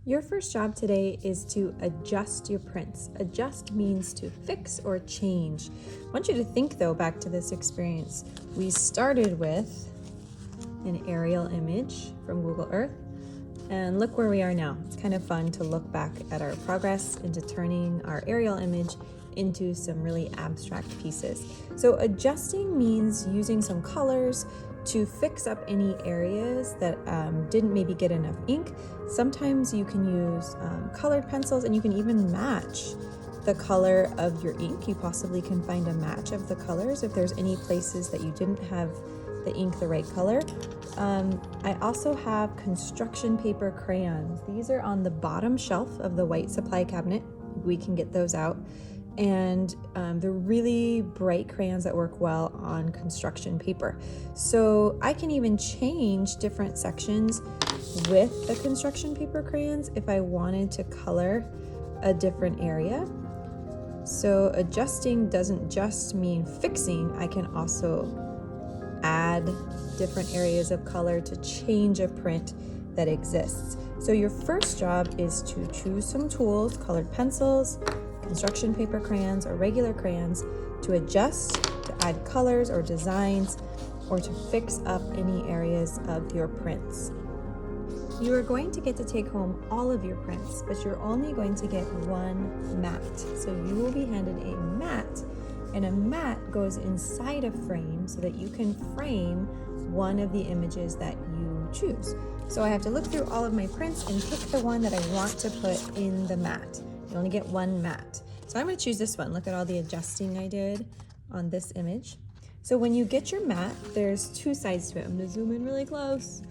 Your first job today is to adjust your prints. Adjust means to fix or change. I want you to think though back to this experience. We started with an aerial image from Google Earth, and look where we are now. It's kind of fun to look back at our progress into turning our aerial image into some really abstract pieces. So adjusting means using some colors to fix up any areas that didn't maybe get enough ink. Sometimes you can use colored pencils, and you can even match the color of your ink. You possibly can find a match of the colors if there's any places that you didn't have the ink the right color. I also have construction paper crayons. These are on the bottom shelf of the white supply cabinet. We can get those out. And they're really bright crayons that work well on construction paper. So I can even change different sections with the construction paper crayons if I wanted to color a different area. So adjusting doesn't just mean fixing. I can also add different areas of color to change a print that exists. So your first job is to choose some tools, colored pencils, construction paper crayons, or regular crayons, to adjust, to add colors or designs, or to fix up any areas of your prints. You are going to get to take home all of your prints, but you're only going to get one mat. So you will be handed a mat, and a mat goes inside a frame so that you can frame one of the images that you choose. So I have to look through all of my prints and pick the one that I want to put in the mat. You only get one mat. So I'm going to choose this one. Look at all the adjusting I did on this image. So when you get your mat, there's two sides to it. I'm going to zoom in really close.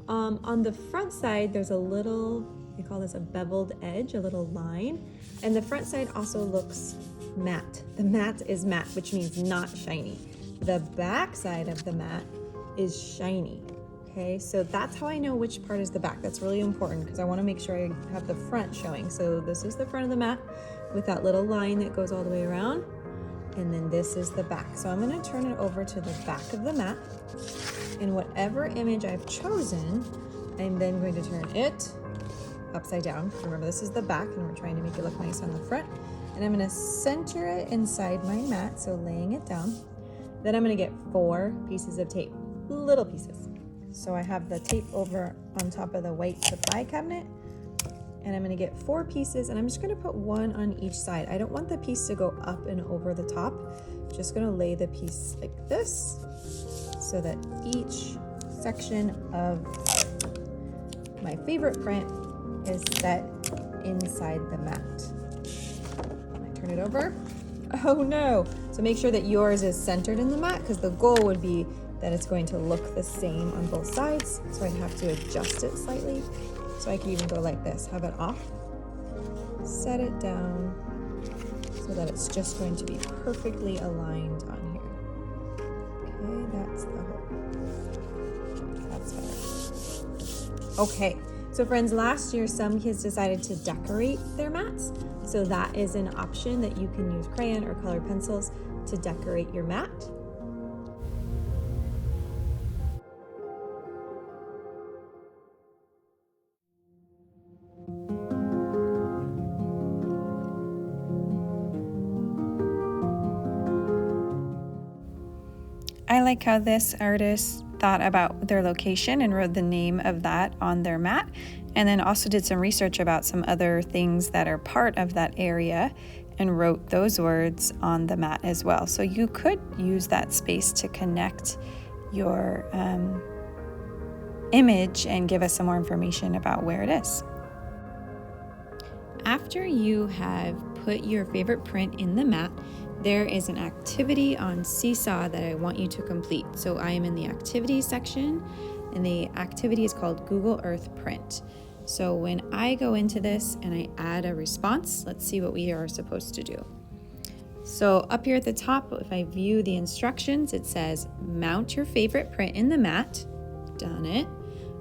On the front side, there's a little, we call this a beveled edge, a little line. And the front side also looks matte. The mat is matte, which means not shiny. The back side of the mat is shiny. Okay, so that's how I know which part is the back. That's really important because I want to make sure I have the front showing. So this is the front of the mat with that little line that goes all the way around. And then this is the back. So I'm going to turn it over to the back of the mat. And whatever image I've chosen, I'm then going to turn it upside down. Remember, this is the back and we're trying to make it look nice on the front. And I'm going to center it inside my mat, so laying it down. Then I'm going to get 4 pieces of tape, little pieces. So I have the tape over on top of the white supply cabinet, and I'm going to get 4 pieces, and I'm just going to put one on each side. I don't want the piece to go up and over the top. I'm just going to lay the piece like this so that each section of my favorite print is set inside the mat. I turn it over. Oh no! So make sure that yours is centered in the mat, because the goal would be that it's going to look the same on both sides. So I'd have to adjust it slightly. So I could even go like this, have it off, set it down so that it's just going to be perfectly aligned on here. Okay, that's the whole, that's better. Okay, so friends, last year some kids decided to decorate their mats. So that is an option that you can use crayon or colored pencils to decorate your mat. I like how this artist thought about their location and wrote the name of that on their mat, and then also did some research about some other things that are part of that area and wrote those words on the mat as well. So you could use that space to connect your image and give us some more information about where it is. After you have put your favorite print in the mat, there is an activity on Seesaw that I want you to complete. So I am in the activities section, and the activity is called Google Earth Print. So when I go into this and I add a response, let's see what we are supposed to do. So up here at the top, if I view the instructions, it says mount your favorite print in the mat. Done it.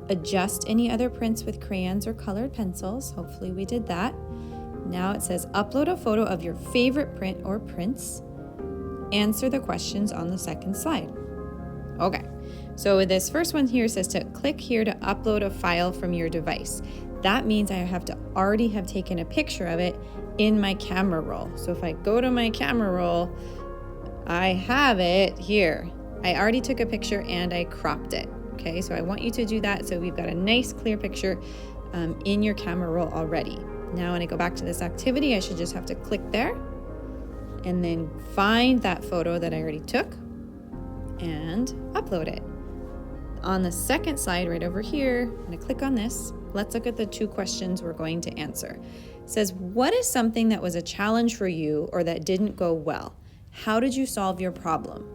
Adjust any other prints with crayons or colored pencils. Hopefully we did that. Now it says upload a photo of your favorite print or prints. Answer the questions on the second slide. Okay, so this first one here says to click here to upload a file from your device. that means I have to already have taken a picture of it in my camera roll. So if I go to my camera roll, I have it here. I already took a picture and I cropped it. Okay, so I want you to do that so we've got a nice clear picture in your camera roll already. Now when I go back to this activity, I should just have to click there and then find that photo that I already took and upload it. On the second slide right over here, I'm going to click on this. Let's look at the 2 questions we're going to answer. It says, what is something that was a challenge for you or that didn't go well? How did you solve your problem?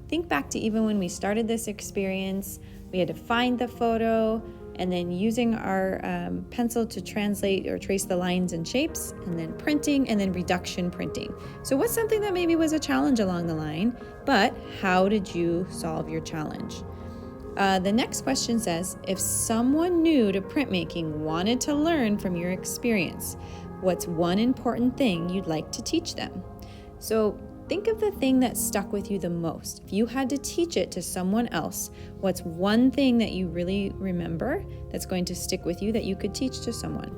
Think back to even when we started this experience, we had to find the photo and then using our pencil to translate or trace the lines and shapes, and then printing, and then reduction printing. So what's something that maybe was a challenge along the line, but how did you solve your challenge? The next question says, if someone new to printmaking wanted to learn from your experience, what's one important thing you'd like to teach them? So think of the thing that stuck with you the most. If you had to teach it to someone else, what's one thing that you really remember that's going to stick with you that you could teach to someone?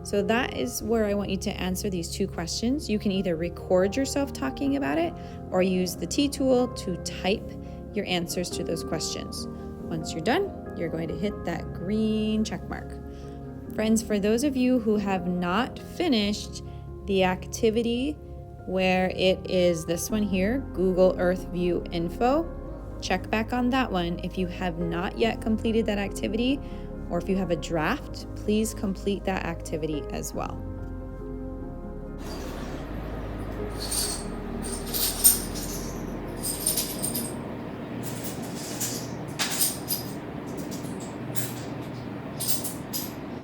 So that is where I want you to answer these 2 questions. You can either record yourself talking about it or use the T tool to type your answers to those questions. Once you're done, you're going to hit that green check mark. Friends, for those of you who have not finished the activity where it is this one here, Google Earth View Info, check back on that one. If you have not yet completed that activity, or if you have a draft, please complete that activity as well.